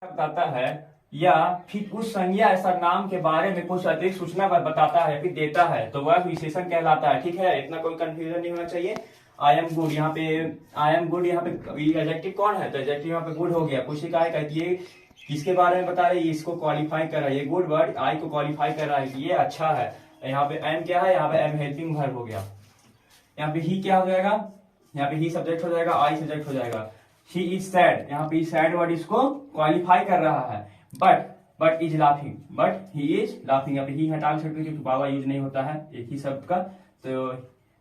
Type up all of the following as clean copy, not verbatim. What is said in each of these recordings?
बताता है या फिर उस संज्ञा या सर्वनाम के बारे में कुछ अतिरिक्त सूचना बताता है फिर देता है तो वह विशेषण कहलाता है। ठीक है, इतना कोई कंफ्यूजन नहीं होना चाहिए। आई एम गुड, यहाँ पे आई एम गुड, यहाँ पे एडजेक्टिव कौन है तो एडजेक्टिव यहाँ पे गुड हो गया। पूछे का है ये किसके बारे में बता रहे हैं, इसको क्वालिफाई कर रहा है, ये गुड वर्ड आई को क्वालिफाई कर रहा है कि ये अच्छा है। यहाँ पे एम क्या है, यहाँ पे एम हेल्पिंग वर्ब हो गया। यहाँ पे ही क्या हो जाएगा, यहाँ पे ही सब्जेक्ट हो जाएगा, आई सब्जेक्ट हो जाएगा। ही इज सैड, यहाँ पे सैड वर्ड इसको क्वालिफाई कर रहा है। But is laughing, but he is laughing, यहाँ पे ही हटा सकते हैं क्योंकि बाबा यूज नहीं होता है एक ही शब्द का। तो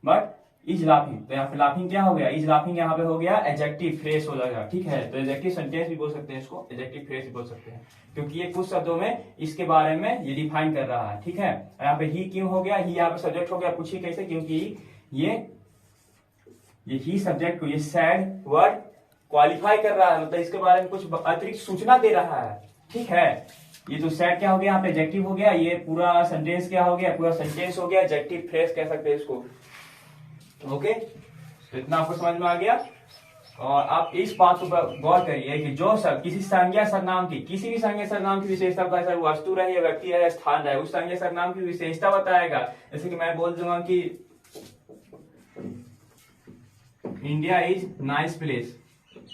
बट इज लाफिंग, तो यहाँ पे लाफिंग क्या हो गया, इज लाफिंग यहाँ पे हो गया एडजेक्टिव फ्रेज हो जाएगा। ठीक है, तो एडजेक्टिव सेंटेंस भी बोल सकते हैं इसको, एडजेक्टिव फ्रेज भी बोल सकते हैं क्योंकि ये कुछ शब्दों में इसके बारे में ये डिफाइन कर रहा है। ठीक है, यहाँ पे ही क्यों हो गया, ही यहाँ पे सब्जेक्ट हो गया। पूछिए कैसे, क्योंकि ये ही सब्जेक्ट को ये सैड वर्ड क्वालिफाई कर रहा है, मतलब इसके बारे में कुछ अतिरिक्त सूचना दे रहा है। ठीक है, ये तो सैड क्या हो गया, यहाँ पे एडजेक्टिव हो गया, ये पूरा सेंटेंस क्या हो गया, पूरा सेंटेंस हो गया एडजेक्टिव फ्रेज कह सकते हैं इसको। ओके, तो इतना आपको समझ में आ गया। और आप इस बात पर गौर करिए कि जो सब किसी संज्ञा सर्वनाम की, किसी भी संज्ञा सर्वनाम की विशेषता बताए, सर वस्तु रहे, व्यक्ति है, स्थान रहे, उस संज्ञा सर्वनाम की विशेषता बताएगा। जैसे कि मैं बोल दूंगा कि India is nice place,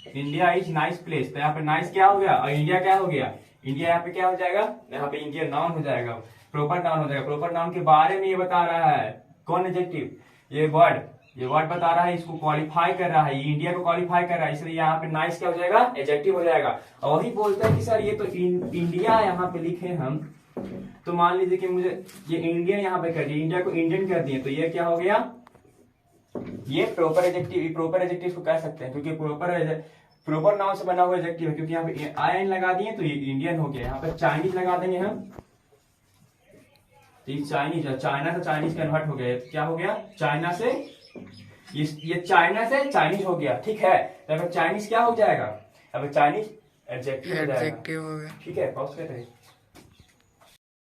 India is nice place, तो यहाँ पे नाइस क्या हो गया और इंडिया क्या हो गया, इंडिया यहाँ पे क्या हो जाएगा, यहाँ पे इंडिया नाउन हो जाएगा, प्रॉपर नाउन हो जाएगा। प्रॉपर नाउन के बारे में ये बता रहा है कौन एडजेक्टिव, ये वर्ड बता रहा है, इसको क्वालिफाई कर रहा है, ये इंडिया को क्वालिफाई कर रहा है, इसलिए यहाँ पे नाइस क्या हो जाएगा, एडजेक्टिव हो जाएगा। और वही बोलता है कि सर ये तो इंडिया यहाँ पे लिखे हम, तो मान लीजिए कि मुझे ये इंडियन यहाँ पे कर दिया, इंडिया को इंडियन कर दिए, तो ये क्या हो गया, ये प्रॉपर एडजेक्टिव, प्रॉपर एडजेक्टिव को कह सकते हैं क्योंकि प्रॉपर नाउन से बना हुआ एडजेक्टिव है। क्योंकि यहाँ पे आई एन लगा दिए तो ये इंडियन हो गया। यहाँ पे चाइनीज लगा देंगे हम, तो चाइनीज, चाइना से चाइनीज कन्वर्ट हो गया, क्या हो गया, चाइना से ये चाइना से चाइनीज हो गया। ठीक है, तो चाइनीज क्या हो जाएगा, अब चाइनीज एडजेक्टिव हो जाएगा। ठीक है, पॉज करते हैं।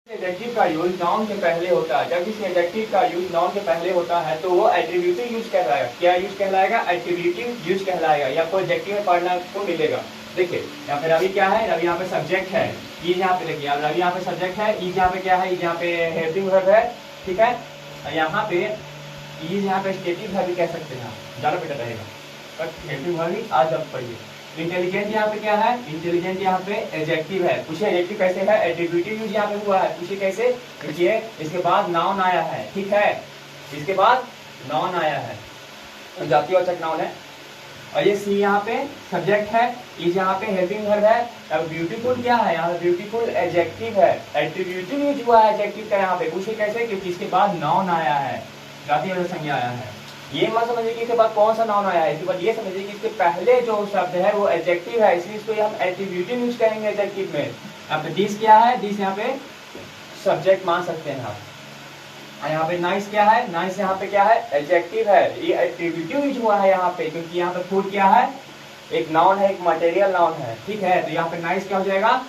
एडजेक्टिव का यूज नाउन के पहले होता है, जब किसी एडजेक्टिव का यूज नाउन के पहले होता है तो वो एट्रीब्यूटिव यूज कहलाएगा। क्या यूज कहलाएगा, एट्रीब्यूटिव यूज कहलाएगा। या कोई एडजेक्टिव में पढ़ना को मिलेगा। देखिए यहाँ पे रवि क्या है, रवि यहाँ पे सब्जेक्ट है, इज यहाँ पे देखिए रवि यहाँ पे सब्जेक्ट है, इज यहाँ पे क्या है, इज यहाँ पे हेल्पिंग वर्ब है। ठीक है, यहाँ पे इज यहाँ पे स्टेटिव वर्ब भी कह सकते हैं, ज्यादा बेटर रहेगा, बट हेल्पिंग वर्ब ही आज आप पढ़िए। इंटेलिजेंट यहाँ पे क्या है, इंटेलिजेंट यहाँ पे एडजेक्टिव है। पूछिए एडजेक्टिव कैसे है, एट्रीब्यूटिव यूज यहाँ पे हुआ है। पूछिए कैसे, देखिए इसके बाद नाउन आया है। ठीक है, इसके बाद नाउन आया है, जातिवाचक नाउन है। और ये सी यहाँ पे सब्जेक्ट है, इज यहाँ पे हेल्पिंग वर्ब है। अब ब्यूटीफुल क्या है, यहाँ पे ब्यूटीफुल एडजेक्टिव है, एट्रीब्यूटिव यूज हुआ है एडजेक्टिव का यहाँ पे। पूछिए कैसे, क्योंकि इसके बाद नाउन आया है, जातिवाचक संज्ञा आया है। ये मत समझिए कि इसके बाद कौन सा नाउन आया है, इसके बाद ये समझिए कि इसके पहले जो शब्द है वो एडजेक्टिव है, इसलिए इसको हम एट्रीब्यूटिव यूज करेंगे एडजेक्टिव में। यहाँ पे दिस क्या है, दिस यहाँ पे सब्जेक्ट मान सकते हैं आप। यहाँ पे नाइस क्या है, नाइस यहाँ पे क्या है, एडजेक्टिव है, ये एट्रीब्यूटिव यूज हुआ है यहाँ पे क्योंकि यहाँ पे फूड क्या है, एक नाउन है, एक मटेरियल नाउन है। ठीक है, तो यहाँ पे नाइस क्या हो जाएगा,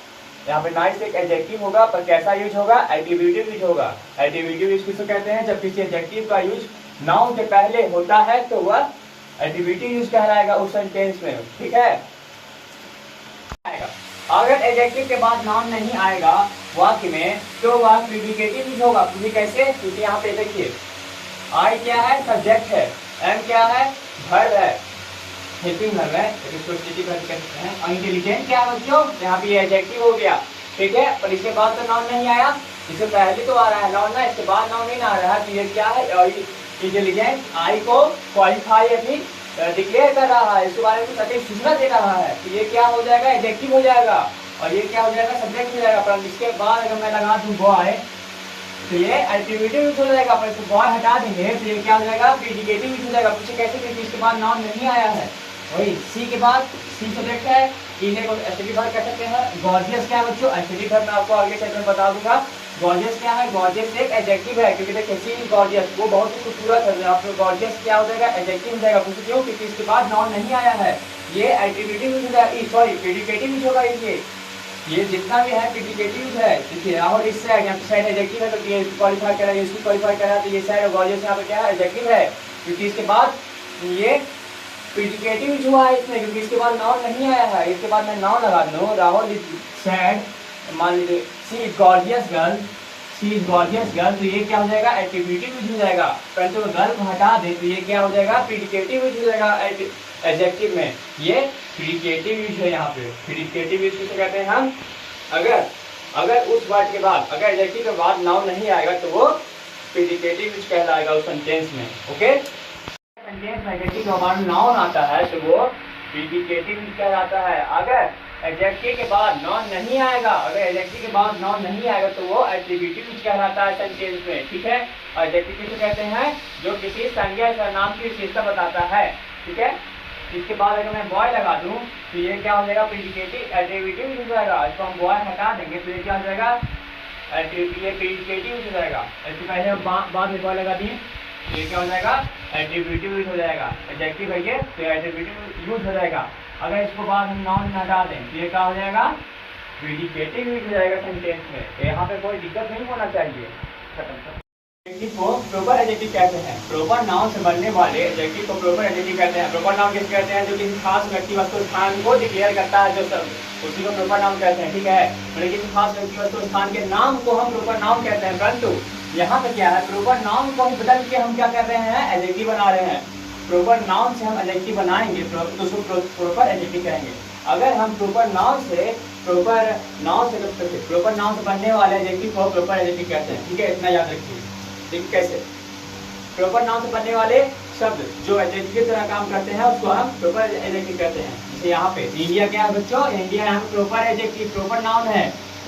यहाँ पे नाइस एक एडजेक्टिव होगा, पर कैसा यूज होगा, एट्रीब्यूटिव यूज होगा। एट्रीब्यूटिव यूज किसको कहते हैं, जब किसी एडजेक्टिव का यूज नाउन के पहले होता है तो वह एट्रीब्यूटिव यूज कहलाएगा उस सेंटेंस में। ठीक है, अगर एडजेक्टिव के बाद नाउन नहीं आएगा वाक्य में तो वह प्रीडिकेटिव यूज होगा। क्योंकि कैसे, क्योंकि यहाँ पे देखिए आई क्या है, सब्जेक्ट है, एम क्या है, वर्ब है, हेल्पिंग वर्ब है, इसको स्टेटिव वर्ब कहते हैं। और इंटेलिजेंट क्या है बच्चों, यहाँ पे एडजेक्टिव हो गया। ठीक है, पर इसके बाद तो नाउन नहीं आया, इससे पहले तो आ रहा है नाउन ना, इसके बाद नाउन नहीं आ रहा है, तो ये क्या है, इंटेलिजेंट आई को क्वालिफाई अभी डिक्लेयर कर रहा है, इसके बारे में कुछ अधिक सूचना दे रहा है, तो ये क्या हो जाएगा, एडजेक्टिव हो जाएगा। और ये क्या हो जाएगा, सब्जेक्ट हो जाएगा। पर इसके बाद अगर मैं लगा दूं बॉय तो ये एट्रीब्यूटिव यूज हो जाएगा, पर इसको बॉय हटा देंगे तो ये क्या हो जाएगा, प्रीडिकेटिव यूज हो जाएगा। पूछे कैसे, क्योंकि इसके बाद नाउन नहीं आया है। वही सी के बाद सी सब्जेक्ट है, इन्हें को एडजेक्टिव वर्ब कह सकते हैं। गॉर्जियस क्या है बच्चों, एडजेक्टिव वर्ब मैं आपको आगे चैप्टर में बता दूंगा। गॉर्जियस क्या है, गॉर्जियस एक एडजेक्टिव है, क्योंकि देखिए सी इज गॉर्जियस, वो बहुत ही खूबसूरत है, आपको गॉर्जियस क्या हो जाएगा, एडजेक्टिव हो जाएगा। पूछे क्यों, क्योंकि इसके बाद नाउन नहीं आया है, ये एट्रीब्यूटिव यूज हो जाएगा, सॉरी प्रीडिकेटिव यूज होगा। ये जितना भी है प्रीडिकेटिव है। देखिए और इस साइड, यहाँ पे साइड एडजेक्टिव है तो ये क्वालिफाई कर रहा है, इसको क्वालिफाई कर रहा है, तो ये साइड गॉर्जियस यहाँ पे क्या है, एडजेक्टिव है, क्योंकि इसके बाद ये प्रीडिकेटिव यूज हुआ है इसमें, क्योंकि इसके बाद नाउन नहीं आया है। इसके बाद मैं नाउन लगा दूँ, राहुल इज सैड, मान लीजिए she is gorgeous girl, she is gorgeous girl, तो ये क्या हो जाएगा, एट्रीब्यूटिव यूज हो जाएगा। परंतु गर्ल को हटा दे तो ये क्या हो जाएगा, प्रीडिकेटिव यूज हो जाएगा एडजेक्टिव में। ये प्रीडिकेटिव यूज है यहाँ पे। प्रीडिकेटिव यूज किसे कहते हैं हम, अगर उस वर्ड के बाद, अगर एडजेक्टिव के बाद नाउन नहीं आएगा तो वो प्रीडिकेटिव यूज कहलाएगा उस सेंटेंस में। ओके, सेंटेंस में एडजेक्टिव के बाद नाउन आता है तो वो प्रीडिकेटिव यूज कहलाता है। अगर एडजेक्टिव के बाद नाउन नहीं आएगा, अगर एडजेक्टिव के बाद नाउन नहीं आएगा तो वो एट्रीब्यूटिव यूज कहलाता है सेंटेंस में। ठीक है, एडजेक्टिव किसे कहते हैं, जो किसी संज्ञा या नाम की विशेषता बताता है। ठीक है, इसके बाद अगर मैं बॉय लगा दूं तो ये क्या हो जाएगा, प्रीडिकेटिव एट्रीब्यूटिव यूज हो जाएगा। इसको हम बॉय हटा देंगे तो ये क्या हो जाएगा, ये प्रीडिकेटिव यूज हो जाएगा। इसके पहले बाद में बॉय लगा दिए, ये क्या हो जाएगा, एट्रीब्यूटिव यूज हो जाएगा। एडजेक्टिव है ये तो एट्रीब्यूटिव यूज हो जाएगा। अगर इसको बाद हम नाउन में हटा दें तो ये क्या हो जाएगा, प्रीडिकेटिव यूज हो जाएगा सेंटेंस में। यहाँ पे कोई दिक्कत नहीं होना चाहिए। खत्म। एडजेक्टिव को प्रॉपर एडजेक्टिव कहते हैं। प्रॉपर नाउन से बनने वाले एडजेक्टिव को प्रॉपर एडजेक्टिव कहते हैं। प्रॉपर नाउन किसे कहते हैं, जो किसी खास व्यक्ति वस्तु स्थान को डिक्लेयर करता है, जो सब उसी को प्रॉपर नाउन कहते हैं। ठीक है, मतलब किसी खास व्यक्ति वस्तु स्थान के नाम को हम प्रॉपर नाउन कहते हैं। परंतु यहाँ पे क्या है, प्रॉपर नाउन को हम बदल के हम क्या कर रहे हैं, एडजेक्टिव बना रहे हैं। प्रॉपर नाउन से हम एडजेक्टिव बनाएंगे तो उसको प्रॉपर एडजेक्टिव कहेंगे। अगर हम प्रॉपर नाउन से बनने वाले एडजेक्टिव को प्रॉपर एडजेक्टिव कहते हैं। ठीक है, इतना याद रखिए। देखिए कैसे, प्रॉपर नाउन से बनने वाले शब्द जो एडजेक्टिव की तरह काम करते हैं उसको हम प्रॉपर एडजेक्टिव कहते हैं। जैसे यहाँ पे इंडिया क्या है बच्चों, इंडिया यहाँ पे प्रॉपर एडजेक्टिव, प्रॉपर नाउन है।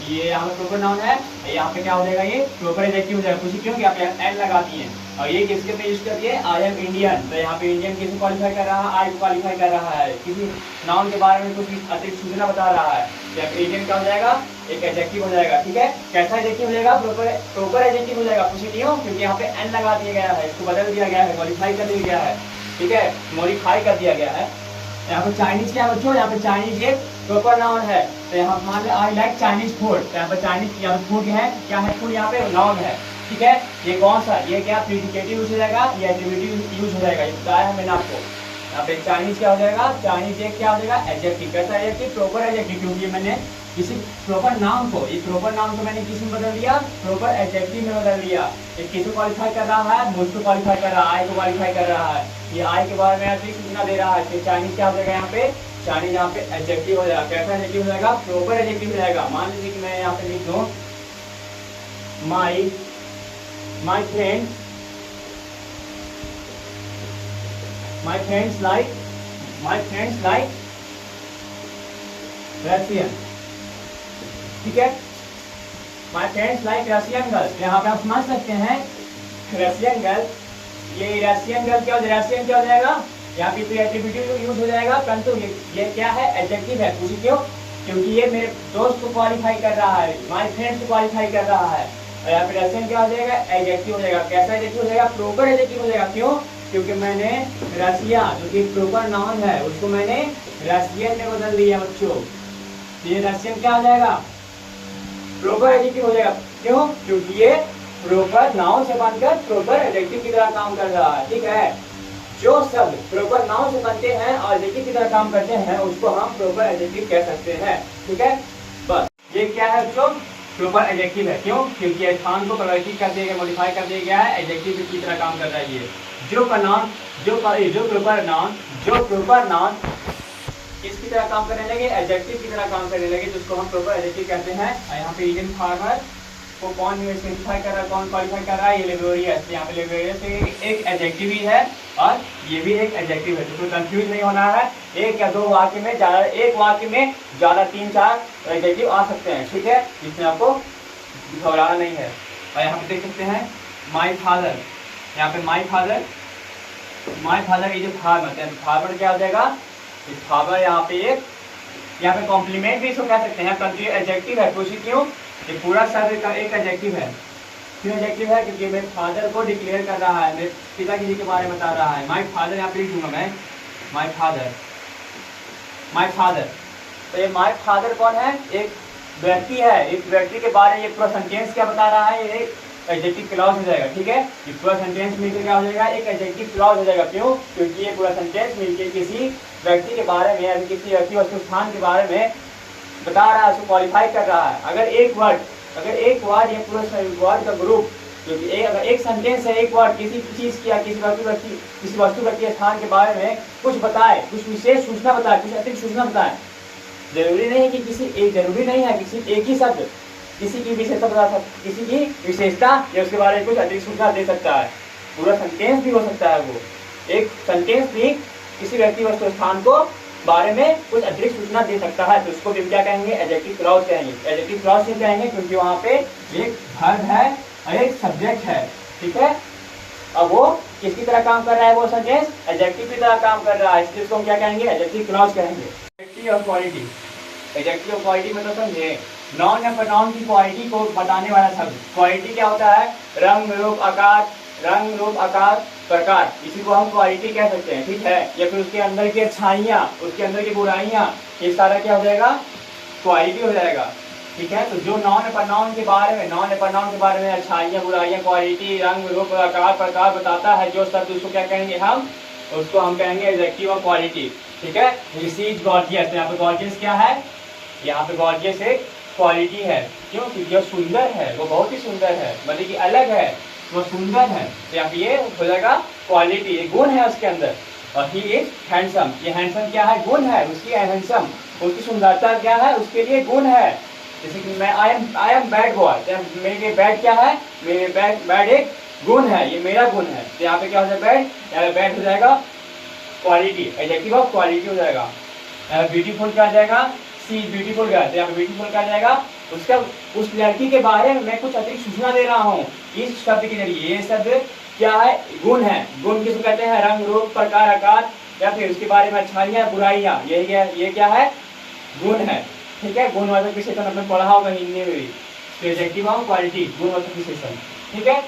ये यहाँ पे प्रॉपर नाउन है, यहाँ पे क्या हो जाएगा, ये प्रॉपर एडजेक्टिव हो जाएगा। पूछिए क्यों, कि आप एन लगा दिए और ये किसके पे यूज करिए, आई एम इंडियन। तो यहाँ पे इंडियन किसे क्वालिफाई कर रहा है, आई को क्वालिफाई कर रहा है। किसी नाउन के बारे में कुछ अतिरिक्त सूचना बता रहा है। या इंडियन क्या हो जाएगा, एक एडजेक्टिव हो जाएगा। ठीक है, कैसा एडजेक्टिव हो जाएगा, प्रॉपर एडजेक्टिव हो जाएगा। पूछिए क्यों, क्योंकि यहाँ पे एन लगा दिया गया है, इसको बदल दिया गया है, क्वालिफाई कर दिया गया है। ठीक है, मॉडिफाई कर दिया गया है। यहाँ पे चाइनीज क्या है बच्चों, यहाँ पे चाइनीज एक प्रॉपर नाउन है। तो यहाँ मान लो आई लाइक चाइनीज फूड, तो यहाँ पे चाइनीज, यहाँ फूड है, क्या है, फूड यहाँ पे नाउन है। ठीक है, ये कौन सा, ये क्या प्रीडिकेटिव यूज हो जाएगा, ये एट्रीब्यूटिव यूज हो जाएगा। ये बताया है मैंने आपको। यहाँ पे चाइनीज क्या हो जाएगा, चाइनीज एक क्या हो जाएगा, एडजेक्टिव। कैसा एडजेक्टिव, प्रॉपर एडजेक्टिव, क्योंकि मैंने किसी प्रॉपर नाउन को, ये प्रॉपर नाउन को मैंने किस में बदल दिया, प्रॉपर एडजेक्टिव में बदल दिया। ये किसको क्वालिफाई कर रहा है, मुझको क्वालिफाई कर रहा है, आई को क्वालिफाई कर रहा है। ये आई के बारे में अतिरिक्त सूचना दे रहा है। तो चाइनीज क्या हो जाएगा, यहाँ पे चाइनीज यहाँ पे एडजेक्टिव हो जाएगा। कैसा एडजेक्टिव हो जाएगा, प्रॉपर एडजेक्टिव हो जाएगा। मान लीजिए कि मैं यहाँ पे लिख दूं my friends like Russian। ठीक है, my friends like Russian girls। यहाँ पे आप समझ सकते हैं रशियन गर्ल, ये रशियन गर्ल क्या हो जाएगा, रशियन क्या हो जाएगा, यहाँ पे एट्रीब्यूटिव यूज हो जाएगा। परंतु ये क्या है, एडजेक्टिव है। पूछिए क्यों, क्योंकि ये मेरे दोस्त को क्वालिफाई कर रहा है, माय फ्रेंड्स को क्वालिफाई कर रहा है। और यहाँ पे रशियन क्या हो जाएगा, एडजेक्टिव हो जाएगा। कैसा एडजेक्टिव हो जाएगा, प्रॉपर एडजेक्टिव हो जाएगा। क्यों, क्योंकि मैंने रशिया जो कि प्रॉपर नाउन है उसको मैंने रशियन में बदल दिया बच्चों। ये रशियन क्या हो जाएगा, प्रॉपर एडजेक्टिव हो जाएगा। क्यों, क्योंकि ये प्रॉपर नाउन से बनकर प्रॉपर एडजेक्टिव की तरह काम कर रहा है। ठीक है, जो शब्द प्रॉपर नाउन से बनते हैं और एडजेक्टिव की तरह काम करते हैं उसको हम प्रॉपर एडजेक्टिव कह सकते हैं। ठीक है, बस ये क्या है बच्चों, प्रॉपर एडजेक्टिव है। क्यों, क्योंकि स्थान को परिवर्तित कर दिया गया, मॉडिफाई कर दिया गया है, एडजेक्टिव की तरह काम कर रहा है। ये जो प्रॉपर नाउन किसकी तरह काम करने लगे, एडजेक्टिव की तरह काम करने लगे, जिसको हम प्रॉपर एडजेक्टिव कहते हैं। यहाँ पे इंडियन फार्मर को कौन स्पेसिफाई कर रहा है, कौन क्वालिफाई कर रहा है, ये लेबोरियस। यहाँ पे लेबोरियस एक एडजेक्टिव ही है और ये भी एक एडजेक्टिव है। तो कंफ्यूज नहीं होना है, एक या दो वाक्य में ज्यादा, एक वाक्य में ज्यादा 3-4 एडजेक्टिव आ सकते हैं। ठीक है, जिसमें आपको घबराना नहीं है। और यहाँ पे देख सकते हैं माई फादर, यहाँ पे माई फादर ये जो फार्मर क्या हो जाएगा, फार्मर यहाँ पे कॉम्प्लीमेंट भी इसको कह सकते हैं, परंतु ये एडजेक्टिव है। पूछिए क्यों, ये पूरा शब्द का एक एडजेक्टिव है। क्यों एडजेक्टिव है, क्योंकि मेरे फादर को डिक्लेयर कर रहा है, मेरे पिताजी के बारे में बता रहा है। माय फादर यहाँ पे लिख दूंगा मैं, माय फादर। तो ये माय फादर कौन है, एक व्यक्ति है। इस व्यक्ति के बारे में ये पूरा सेंटेंस क्या बता रहा है, ये एडजेक्टिव क्लॉज हो जाएगा। ठीक है, ये पूरा सेंटेंस मिलकर क्या हो जाएगा, एक एडजेक्टिव क्लॉज हो जाएगा। क्यों? क्योंकि ये पूरा सेंटेंस मिलकर किसी व्यक्ति के बारे में या किसी व्यक्ति वस्तु स्थान के बारे में बता रहा है, उसको क्वालिफाई कर रहा है। अगर एक वर्ड या पूरा वर्ड का ग्रुप, क्योंकि अगर एक सेंटेंस है, एक वर्ड किसी चीज की या किसी वस्तु व्यक्ति स्थान के बारे में कुछ बताए, कुछ विशेष सूचना बताए, कुछ अतिरिक्त सूचना बताए, जरूरी नहीं है कि किसी एक ही शब्द किसी की विशेषता बता सकता, किसी की विशेषता या उसके बारे में कुछ अतिरिक्त सूचना दे सकता है। पूरा सेंटेंस भी हो सकता है, वो एक सेंटेंस भी किसी व्यक्ति वस्तु स्थान को बारे में कुछ अतिरिक्त सूचना दे सकता है, तो उसको भी क्या कहेंगे, एडजेक्टिव क्लॉज कहेंगे। एडजेक्टिव क्लॉज क्यों कहेंगे? क्योंकि वहाँ पे एक वर्ब है और एक सब्जेक्ट है। ठीक है, अब वो किसकी तरह काम कर रहा है, वो सेंटेंस एडजेक्टिव की तरह काम कर रहा है, इसलिए उसको हम क्या कहेंगे, एडजेक्टिव क्लॉज कहेंगे। एडजेक्टिव और क्वालिटी, एडजेक्टिव और क्वालिटी मतलब समझे, नाउन या प्रोनाउन की क्वालिटी को बताने वाला शब्द। क्वालिटी क्या होता है? रंग रूप आकार प्रकार, इसी को हम क्वालिटी कह सकते हैं। ठीक है, या फिर उसके अंदर की अच्छाइयाँ, उसके अंदर की बुराइयाँ, ये सारा क्या हो जाएगा, क्वालिटी हो जाएगा। ठीक है, तो जो नाउन या प्रोनाउन के बारे में अच्छाइयाँ बुराइयाँ, क्वालिटी, रंग रूप आकार प्रकार बताता है जो शब्द, उसको क्या कहेंगे हम, उसको हम कहेंगे एडजेक्टिव और क्वालिटी। ठीक है, शी इज गॉर्जियस, यहाँ पे गॉर्जियस क्या है, यहाँ पे गॉर्जियस एक क्वालिटी है। क्यों? क्योंकि वो सुंदर है, वो बहुत ही सुंदर है, मतलब कि अलग है, वो सुंदर है, तो यहाँ पे ये हो जाएगा क्वालिटी, एक गुण है उसके अंदर। और ही इज हैंडसम, ये हैंडसम क्या है, गुण है उसकी, हैंडसम उसकी सुंदरता क्या है, उसके लिए गुण है। जैसे कि मैं आई एम बैड बॉय, मेरे लिए बैड क्या है, मेरे बैड एक गुण है, ये मेरा गुण है, तो यहाँ पे क्या हो जाएगा, बैड, यहाँ पे बैड हो जाएगा क्वालिटी, एडजेक्टिव ऑफ क्वालिटी हो जाएगा। ब्यूटीफुल क्या आ जाएगा, सी ब्यूटीफुल का, तो यहाँ पे ब्यूटीफुल क्या आ जाएगा, उसका उस लड़की के बारे में मैं कुछ अतिरिक्त सूचना दे रहा हूँ इस शब्द के जरिए। ये शब्द क्या है, गुण है। गुण किसको कहते हैं, रंग रूप प्रकार आकार, या फिर उसके बारे में अच्छाइयाँ बुराइयाँ, ये क्या है, गुण है। ठीक है, गुणवाचक विशेषण आपने पढ़ा होगा हिंदी में भी, एडजेक्टिव ऑफ क्वालिटी, गुणवाचक विशेषण। ठीक है,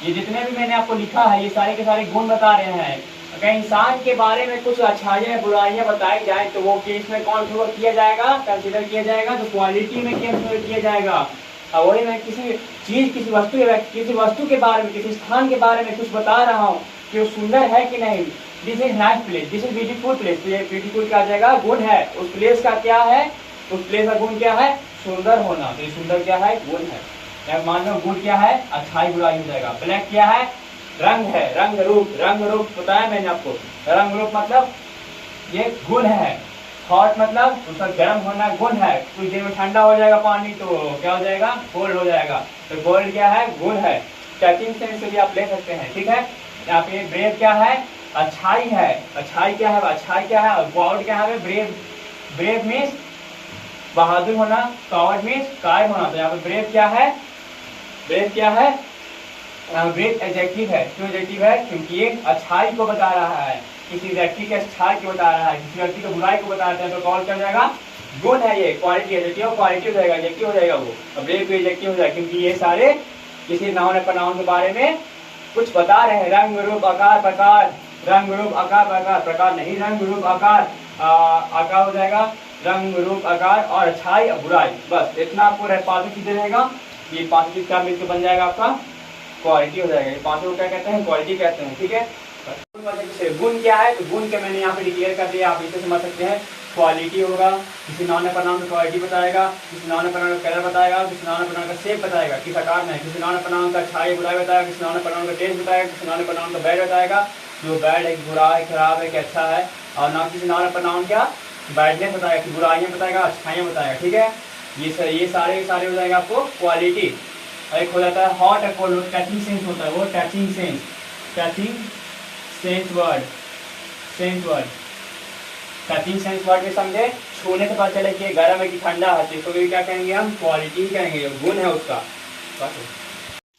ये जितने भी मैंने आपको लिखा है, ये सारे के सारे गुण बता रहे हैं। अगर इंसान के बारे में कुछ अच्छाइयाँ बुराइयाँ बताई जाए तो वो केस में कौन किया जाएगा, कंसिडर किया जाएगा, तो क्वालिटी में कंसिडर किया जाएगा। और वही मैं किसी चीज, किसी वस्तु के बारे में, किसी स्थान के बारे में कुछ बता रहा हूँ कि वो सुंदर है कि नहीं, this is nice place, this is beautiful place, तो ये ब्यूटीफुल क्या जाएगा, गुण है। उस प्लेस का क्या है, उस प्लेस का गुण क्या है, सुंदर होना, तो ये सुंदर क्या है, गुण है। या मान लो गुण क्या है, अच्छाई बुराई हो जाएगा। ब्लैक क्या है, रंग है, रंग रूप बताया मैंने आपको, रंग रूप मतलब ये गुण है। हॉट मतलब उसका गर्म होना गुण है, कुछ देर में ठंडा हो जाएगा पानी तो क्या हो जाएगा, कोल्ड हो जाएगा, तो कोल्ड क्या है, गुण है। टचिंग सेंस से भी आप ले सकते हैं। ठीक है, यहाँ पे ब्रेव क्या है, अच्छाई है, अच्छाई क्या है, और कावर्ड क्या है, ब्रेव मीन्स बहादुर होना, कावर्ड मीन्स कायर होना, तो यहाँ पे ब्रेव क्या है, ब्रेव एडजेक्टिव है। क्यों एडजेक्टिव है, क्योंकि ये अच्छाई को बता रहा है, किसी व्यक्ति के अच्छाई को बता रहा है, किसी व्यक्ति को बुराई को बताते हैं, तो कौन क्या हो जाएगा, गुण है, ये क्वालिटी, एडजेक्टिव क्वालिटी हो जाएगा, एडजेक्टिव हो जाएगा वो, अब ब्रेव भी एडजेक्टिव हो जाएगा, क्योंकि ये सारे किसी नाउन या प्रोनाउन के बारे में कुछ बता रहे हैं। रंग रूप आकार प्रकार, रंग रूप आकार प्रकार, प्रकार नहीं, रंग रूप आकार, आकार हो जाएगा, रंग रूप आकार और अच्छाई और बुराई, बस इतना आपको पांचों चीजें रहेगा। ये पांचों चीज का मिलकर बन जाएगा आपका क्वालिटी हो जाएगा। ये पांचों को क्या कहते हैं, क्वालिटी कहते हैं। ठीक है, गुण क्या है, तो गुण के मैंने यहाँ पे डिक्लेयर कर दिया, आप इसे समझ सकते हैं। क्वालिटी होगा, किसी नाउन या प्रोनाउन का क्वालिटी बताएगा, किसी नाउन या प्रोनाउन का कलर बताएगा, किसी नाउन या प्रोनाउन का शेप बताएगा, किस आकार में, किसी नाउन या प्रोनाउन का अच्छाई बुराई बताएगा, किसी नाउन या प्रोनाउन का टेस्ट बताएगा, किसी नाउन या प्रोनाउन का बैड बताएगा, जो बैड है, बुरा है, खराब है, कि अच्छा है, और ना किसी नाउन या प्रोनाउन का बैडनेस बताएगा, कि बुराइयाँ बताएगा, अच्छाइयाँ बताएगा। ठीक है, ये सारे हो जाएगा आपको क्वालिटी। एक हो जाता है हॉट और कोल्ड, टचिंग सेंस होता है, वो touching sense word touching sense word में समझे, छूने से पता चले कि गर्म है कि ठंडा है, तो इसको भी क्या कहेंगे हम, क्वालिटी कहेंगे, गुण है उसका।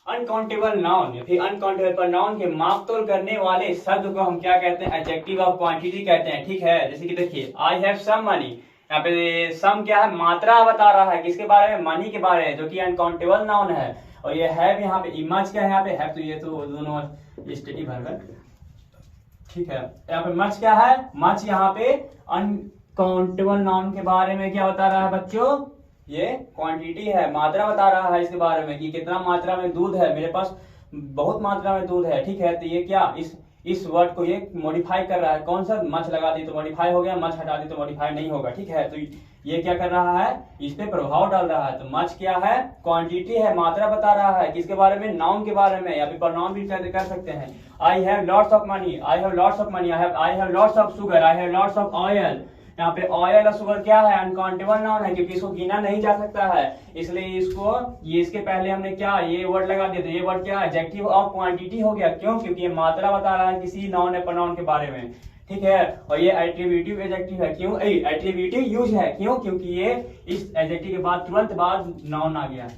अनकाउंटेबल नाउन, फिर अनकाउंटेबल प्रोनाउन के मापतोल करने वाले शब्द को हम क्या कहते हैं, एडजेक्टिव ऑफ क्वांटिटी कहते हैं। ठीक है, जैसे कि देखिए, आई हैव सम मनी, यहाँ पे सम क्या है, मात्रा बता रहा है, किसके बारे में, मनी के बारे में, जो कि अनकाउंटेबल नाउन है। और ये है यहाँ पे इमेज क्या है, यहाँ पे है, तो ये तो दोनों स्टेटिव है। ठीक है, यहाँ पे मच क्या है, मच यहाँ पे अनकाउंटेबल नाउन के बारे में क्या बता रहा है बच्चों, ये क्वांटिटी है, मात्रा बता रहा है इसके बारे में कि कितना मात्रा में दूध है, मेरे पास बहुत मात्रा में दूध है। ठीक है, तो ये क्या इस वर्ड को ये मॉडिफाई कर रहा है। कौन सा, मच लगा दी तो मॉडिफाई हो गया, मच हटा दी तो मॉडिफाई नहीं होगा। ठीक है, तो ये क्या कर रहा है, इस पे प्रभाव डाल रहा है। तो मच क्या है, क्वांटिटी है, मात्रा बता रहा है। किसके बारे में, नाउन के बारे में, या फिर प्रोनाउन भी कर सकते हैं। I have lots of money, I have lots of money, I have lots of sugar, I have lots of oil. यहाँ पे ऑयल और शुगर क्या है, अनकाउंटेबल नाउन है, क्योंकि इसको गिना नहीं जा सकता है, इसलिए ये इसके पहले हमने क्या ये वर्ड लगा दिया। तो ये वर्ड क्या है, एडजेक्टिव ऑफ क्वांटिटी हो गया। क्यों, क्योंकि ये मात्रा बता रहा है किसी नाउन या प्रोनाउन के बारे में। ठीक है, और ये एट्रीब्यूटिव एडजेक्टिव है। क्यों, एट्रीब्यूटिव यूज है, क्यों, क्योंकि ये इस एडजेक्टिव के बाद तुरंत बाद नाउन आ गया,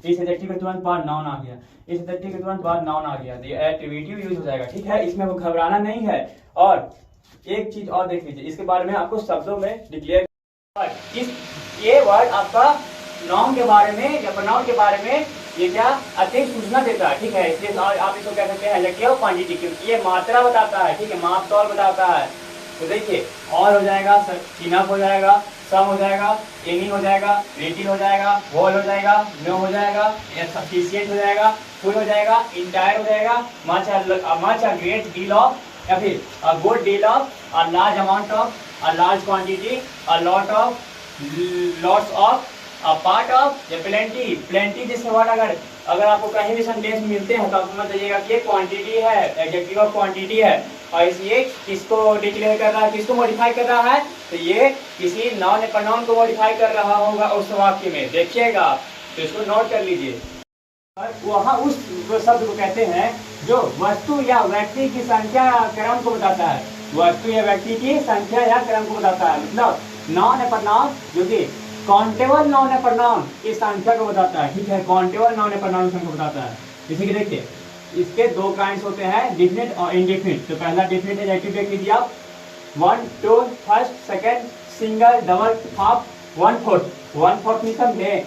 इस एडजेक्टिव के तुरंत बाद नाउन आ गया, इस एडजेक्टिव के तुरंत बाद नाउन आ गया, तो ये एट्रीब्यूटिव यूज हो जाएगा। ठीक है, इसमें घबराना नहीं है। और एक चीज और देख लीजिए, इसके बारे में आपको शब्दों में डिक्लेयर, ये वर्ड आपका नाउन के बारे में या प्रोनाउन के बारे में ये क्या अतिरिक्त सूचना देता है। ठीक है, इसलिए आप इसको कह सकते हैं एडजेक्टिव ऑफ क्वांटिटी, क्योंकि ये मात्रा बताता है। ठीक है, माप तौल बताता है। तो देखिए, और हो जाएगा, इनफ हो जाएगा, सम हो जाएगा, एनी हो जाएगा, लिटिल हो जाएगा, होल हो जाएगा, नो हो जाएगा, सफिशिएंट हो जाएगा, फुल हो जाएगा, इंटायर हो जाएगा, much a great deal of, या फिर a good deal of, a large amount of, a large quantity, a lot of, lots of, a part of, या प्लेंटी। प्लेंटी जैसे वर्ड अगर आपको कहीं भी सेंटेंस मिलते हैं तो आपको समझ जाइएगा कि ये क्वांटिटी है, एडजेक्टिव ऑफ क्वांटिटी है। और इसलिए किसको डिक्लेयर कर रहा है, किसको मॉडिफाई कर रहा है, तो ये किसी नाउन या प्रोनाउन को मॉडिफाई कर रहा होगा उस वाक्य में, देखिएगा। तो इसको नोट कर लीजिए। वहाँ उस शब्द को कहते हैं जो वस्तु या व्यक्ति की संख्या क्रम को बताता है, वस्तु या व्यक्ति की संख्या या क्रम को बताता है। मतलब नाउन या प्रोनाउन जो कि काउंटेबल नाउन या प्रोनाउन की संख्या को बताता है। ठीक है, काउंटेबल नाउन या प्रोनाउन को बताता है। जैसे कि देखिए, इसके दो काइंड्स होते हैं, डिफिनिट और इनडिफिनिट। तो पहला डिफिनिट एडजेक्टिव देख लीजिए आप, 1, 2, first, second, single, double, half, 1/4। 1/4 में समझे,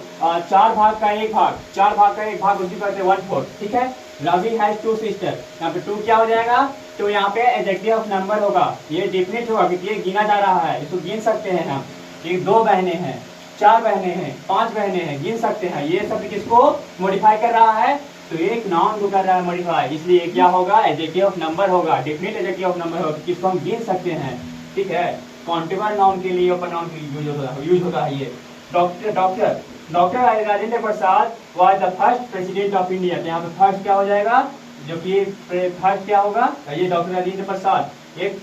4 भाग का एक भाग, 4 भाग का एक भाग उसी कहते हैं 1/4। ठीक है, रवि हैज 2 सिस्टर, यहाँ पे 2 क्या हो जाएगा, तो यहाँ पे एडजेक्टिव ऑफ नंबर होगा, ये डिफिनिट होगा क्योंकि ये गिना जा रहा है, इसको गिन सकते हैं हम। एक 2 बहनें हैं, 4 बहनें हैं, 5 बहनें हैं, गिन सकते हैं। ये सब किसको मॉडिफाई कर रहा है, तो एक नाउन को कर रहा है मॉडिफाई, इसलिए क्या होगा, एडजेक्टिव ऑफ नंबर होगा, डेफिनेट एडजेक्टिव ऑफ नंबर होगा, किसको हम गिन सकते हैं। ठीक है, काउंटेबल नाउन के लिए और प्रोनाउन के लिए यूज होता है ये। Doctor Rajendra Prasad was the first president of India. तो यहाँ पे फर्स्ट क्या हो जाएगा, जो कि फर्स्ट क्या होगा, ये डॉक्टर राजेंद्र प्रसाद, एक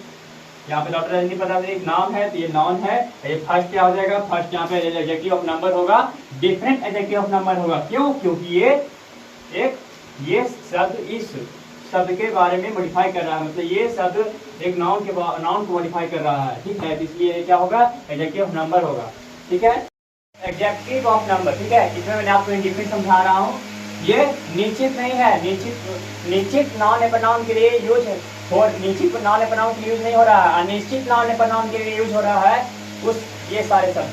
यहाँ पे डॉक्टर राजेंद्र प्रसाद एक नाम है, तो ये नाउन है। ये फर्स्ट क्या हो जाएगा, फर्स्ट यहाँ पे एडजेक्टिव ऑफ नंबर होगा, डिफरेंट एडजेक्टिव ऑफ नंबर होगा। क्यों, क्योंकि ये शब्द इस शब्द के बारे में मॉडिफाई कर रहा है, मतलब ये शब्द एक नाउन को मॉडिफाई कर रहा है। ठीक है, इसलिए क्या होगा, एडजेक्टिव ऑफ नंबर होगा। ठीक है, एडजेक्टिव ऑफ नंबर। ठीक है, इसमें मैंने आपको इंडिफिनिट समझा रहा हूँ, ये निश्चित नहीं है, निश्चित नाउन या प्रोनाउन के लिए यूज है, और निश्चित नाउन या प्रोनाउन के लिए यूज नहीं हो रहा है, अनिश्चित नाउन या प्रोनाउन के लिए यूज हो रहा है उस ये सारे शब्द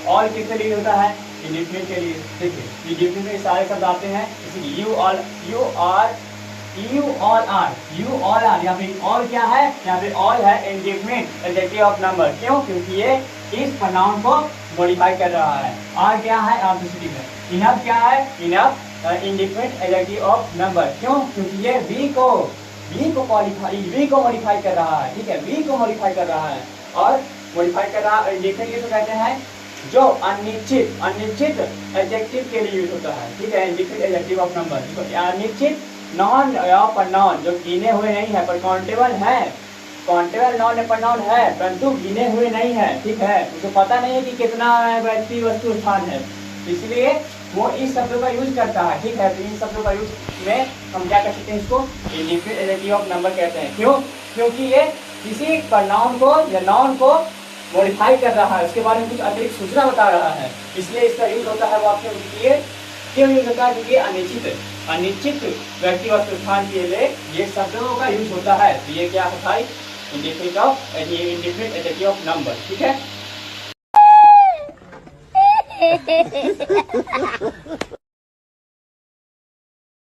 और किसके लिए होता है, इंडिफिनिट के लिए। देखिए, इंडिफिनिट में सारे शब्द आते हैं, इसलिए यू ऑल आर, यहाँ पे ऑल क्या है, यहाँ पे ऑल है इंडिफिनिट एडजेक्टिव ऑफ नंबर। क्यों, क्योंकि ये इस प्रोनाउन को मॉडिफाई कर रहा है। आर क्या है, ऑब्जेक्टिव है। इनफ क्या है, enough indefinite adjective of number. क्यों, क्योंकि ये वी को मॉडिफाई कर रहा है। ठीक है, वी को मॉडिफाई कर रहा है, और मॉडिफाई कर रहा है। इंडिफिनिट तो कहते हैं जो अनिश्चित एडजेक्टिव के लिए यूज होता है। ठीक है, इंडिफिनिट एडजेक्टिव ऑफ नंबर। अनिश्चित नॉन या प्रोनाउन जो गिने हुए नहीं है पर काउंटेबल है, काउंटेबल नॉन या प्रोनाउन है परंतु गिने हुए नहीं है। ठीक है, उसे पता नहीं है कि कितना व्यक्ति वस्तु स्थान है, इसलिए वो इस शब्दों का यूज करता है। ठीक है, तो इन शब्दों का यूज में हम क्या कर सकते हैं, इसको इंडिफिनिट एडजेक्टिव ऑफ नंबर कहते हैं। क्यों, क्योंकि ये किसी प्रोनाउन को या नाउन को मॉडिफाई कर रहा है, उसके बारे में कुछ अतिरिक्त सूचना बता रहा है, इसलिए इसका यूज होता है वाक्य के लिए। क्यों यूज होता है, क्योंकि अनिश्चित व्यक्ति वस्तु स्थान के लिए ये शब्दों का यूज होता है। तो ये क्या होता है, इंडिफिनिट एडजेक्टिव ऑफ नंबर। ठीक है।